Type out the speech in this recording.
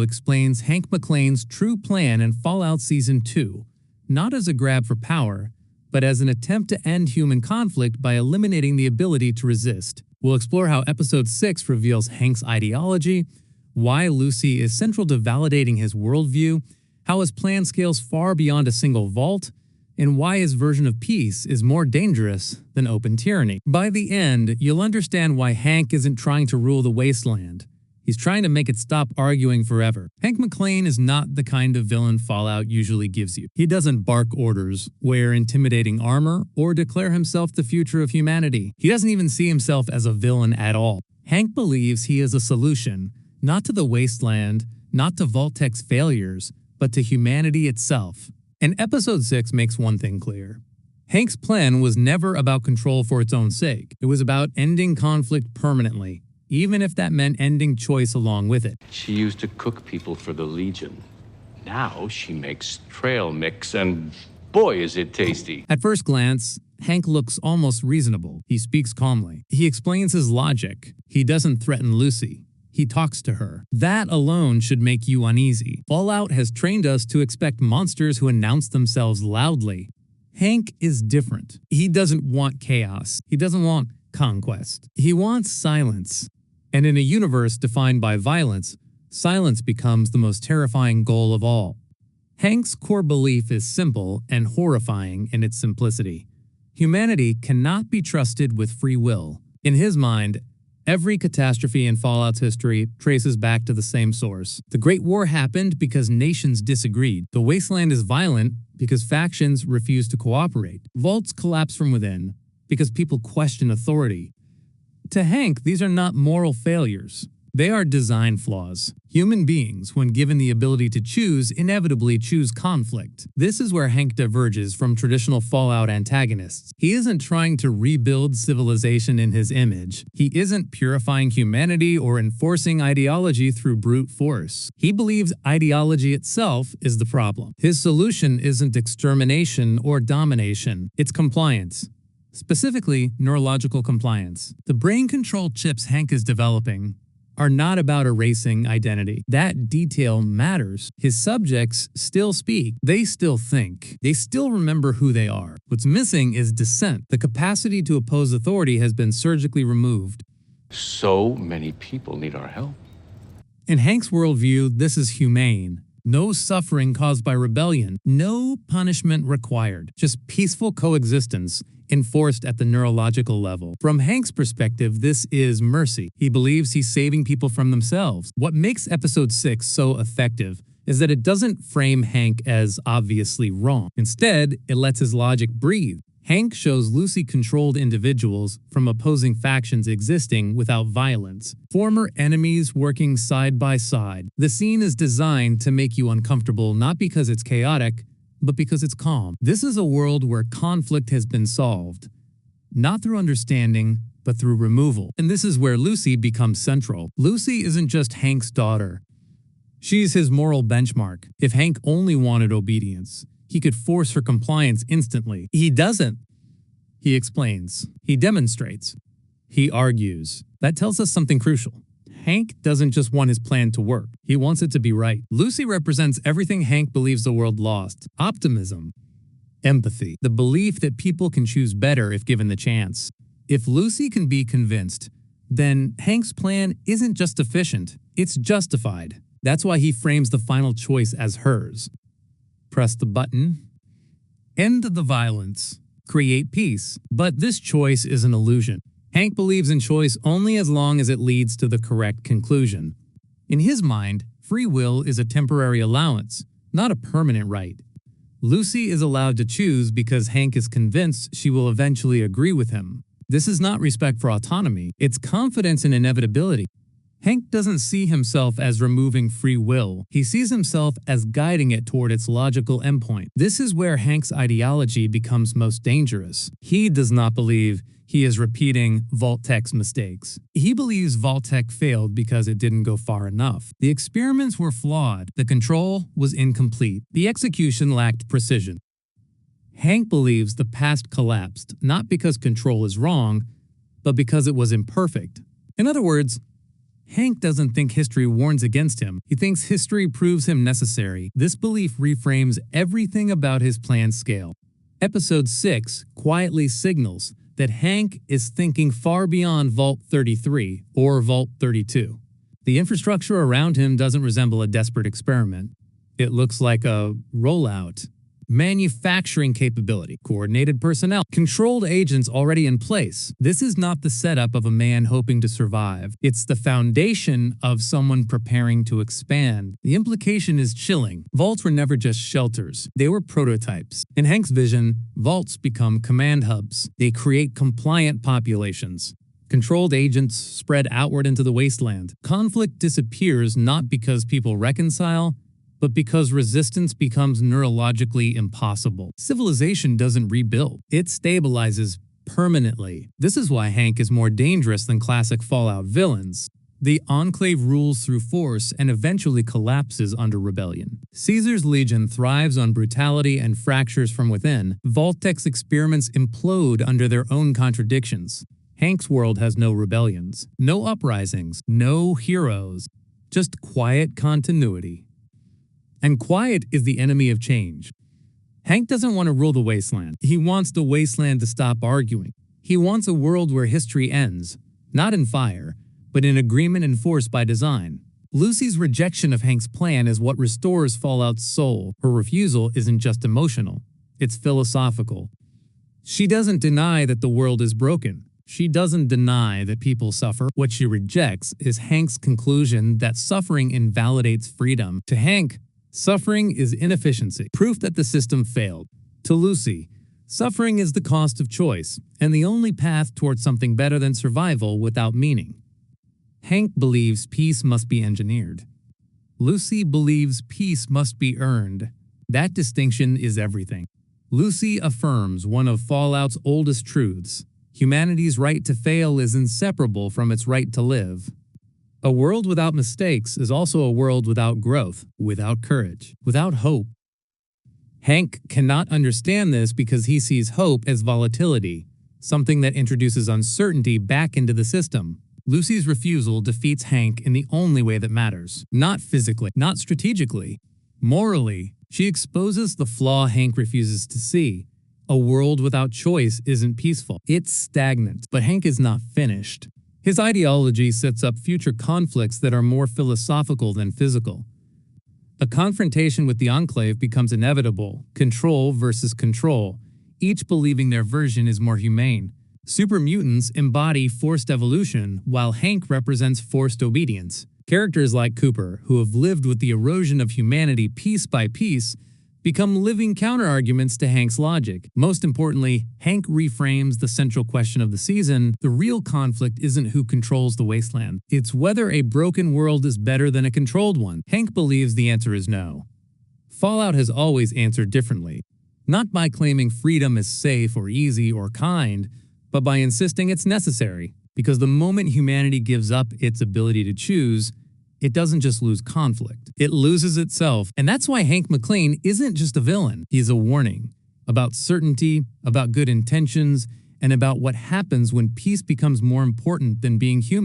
explains Hank MacLean's true plan in Fallout Season 2, not as a grab for power, but as an attempt to end human conflict by eliminating the ability to resist. We'll explore how Episode 6 reveals Hank's ideology, why Lucy is central to validating his worldview, how his plan scales far beyond a single vault, and why his version of peace is more dangerous than open tyranny. By the end, you'll understand why Hank isn't trying to rule the wasteland. He's trying to make it stop arguing forever. Hank MacLean is not the kind of villain Fallout usually gives you. He doesn't bark orders, wear intimidating armor, or declare himself the future of humanity. He doesn't even see himself as a villain at all. Hank believes he is a solution, not to the wasteland, not to Vault-Tec's failures, but to humanity itself. And Episode 6 makes one thing clear. Hank's plan was never about control for its own sake. It was about ending conflict permanently, even if that meant ending choice along with it. She used to cook people for the Legion. Now she makes trail mix, and boy, is it tasty. At first glance, Hank looks almost reasonable. He speaks calmly. He explains his logic. He doesn't threaten Lucy. He talks to her. That alone should make you uneasy. Fallout has trained us to expect monsters who announce themselves loudly. Hank is different. He doesn't want chaos. He doesn't want conquest. He wants silence. And in a universe defined by violence, silence becomes the most terrifying goal of all. Hank's core belief is simple and horrifying in its simplicity. Humanity cannot be trusted with free will. In his mind, every catastrophe in Fallout's history traces back to the same source. The Great War happened because nations disagreed. The wasteland is violent because factions refuse to cooperate. Vaults collapse from within because people question authority. To Hank, these are not moral failures. They are design flaws. Human beings, when given the ability to choose, inevitably choose conflict. This is where Hank diverges from traditional Fallout antagonists. He isn't trying to rebuild civilization in his image. He isn't purifying humanity or enforcing ideology through brute force. He believes ideology itself is the problem. His solution isn't extermination or domination. It's compliance. Specifically, neurological compliance. The brain control chips Hank is developing are not about erasing identity. That detail matters. His subjects still speak. They still think. They still remember who they are. What's missing is dissent. The capacity to oppose authority has been surgically removed. So many people need our help. In Hank's worldview, this is humane. No suffering caused by rebellion. No punishment required. Just peaceful coexistence enforced at the neurological level. From Hank's perspective, this is mercy. He believes he's saving people from themselves. What makes Episode 6 so effective is that it doesn't frame Hank as obviously wrong. Instead, it lets his logic breathe. Hank shows Lucy-controlled individuals from opposing factions existing without violence. Former enemies working side by side. The scene is designed to make you uncomfortable not because it's chaotic, but because it's calm. This is a world where conflict has been solved, not through understanding, but through removal. And this is where Lucy becomes central. Lucy isn't just Hank's daughter. She's his moral benchmark. If Hank only wanted obedience, he could force her compliance instantly. He doesn't. He explains. He demonstrates. He argues. That tells us something crucial. Hank doesn't just want his plan to work. He wants it to be right. Lucy represents everything Hank believes the world lost. Optimism. Empathy. The belief that people can choose better if given the chance. If Lucy can be convinced, then Hank's plan isn't just efficient. It's justified. That's why he frames the final choice as hers. Press the button. End the violence. Create peace. But this choice is an illusion. Hank believes in choice only as long as it leads to the correct conclusion. In his mind, free will is a temporary allowance, not a permanent right. Lucy is allowed to choose because Hank is convinced she will eventually agree with him. This is not respect for autonomy, it's confidence in inevitability. Hank doesn't see himself as removing free will. He sees himself as guiding it toward its logical endpoint. This is where Hank's ideology becomes most dangerous. He does not believe he is repeating Vault-Tec's mistakes. He believes Vault-Tec failed because it didn't go far enough. The experiments were flawed. The control was incomplete. The execution lacked precision. Hank believes the past collapsed, not because control is wrong, but because it was imperfect. In other words, Hank doesn't think history warns against him. He thinks history proves him necessary. This belief reframes everything about his plan's scale. Episode 6 quietly signals that Hank is thinking far beyond Vault 33 or Vault 32. The infrastructure around him doesn't resemble a desperate experiment. It looks like a rollout. Manufacturing capability, coordinated personnel, controlled agents already in place. This is not the setup of a man hoping to survive. It's the foundation of someone preparing to expand. The implication is chilling. Vaults were never just shelters. They were prototypes. In Hank's vision, vaults become command hubs. They create compliant populations. Controlled agents spread outward into the wasteland. Conflict disappears not because people reconcile, but because resistance becomes neurologically impossible. Civilization doesn't rebuild. It stabilizes permanently. This is why Hank is more dangerous than classic Fallout villains. The Enclave rules through force and eventually collapses under rebellion. Caesar's Legion thrives on brutality and fractures from within. Vault-Tec's experiments implode under their own contradictions. Hank's world has no rebellions, no uprisings, no heroes, just quiet continuity. And quiet is the enemy of change. Hank doesn't want to rule the wasteland. He wants the wasteland to stop arguing. He wants a world where history ends, not in fire, but in agreement enforced by design. Lucy's rejection of Hank's plan is what restores Fallout's soul. Her refusal isn't just emotional, it's philosophical. She doesn't deny that the world is broken. She doesn't deny that people suffer. What she rejects is Hank's conclusion that suffering invalidates freedom. To Hank, suffering is inefficiency, proof that the system failed. To Lucy, suffering is the cost of choice, and the only path towards something better than survival without meaning. Hank believes peace must be engineered. Lucy believes peace must be earned. That distinction is everything. Lucy affirms one of Fallout's oldest truths. Humanity's right to fail is inseparable from its right to live. A world without mistakes is also a world without growth, without courage, without hope. Hank cannot understand this because he sees hope as volatility, something that introduces uncertainty back into the system. Lucy's refusal defeats Hank in the only way that matters. Not physically, not strategically. Morally, she exposes the flaw Hank refuses to see. A world without choice isn't peaceful. It's stagnant. But Hank is not finished. His ideology sets up future conflicts that are more philosophical than physical. A confrontation with the Enclave becomes inevitable, control versus control, each believing their version is more humane. Super mutants embody forced evolution, while Hank represents forced obedience. Characters like Cooper, who have lived with the erosion of humanity piece by piece, become living counterarguments to Hank's logic. Most importantly, Hank reframes the central question of the season. The real conflict isn't who controls the wasteland. It's whether a broken world is better than a controlled one. Hank believes the answer is no. Fallout has always answered differently. Not by claiming freedom is safe or easy or kind, but by insisting it's necessary. Because the moment humanity gives up its ability to choose, it doesn't just lose conflict, it loses itself. And that's why Hank MacLean isn't just a villain. He's a warning about certainty, about good intentions, and about what happens when peace becomes more important than being human.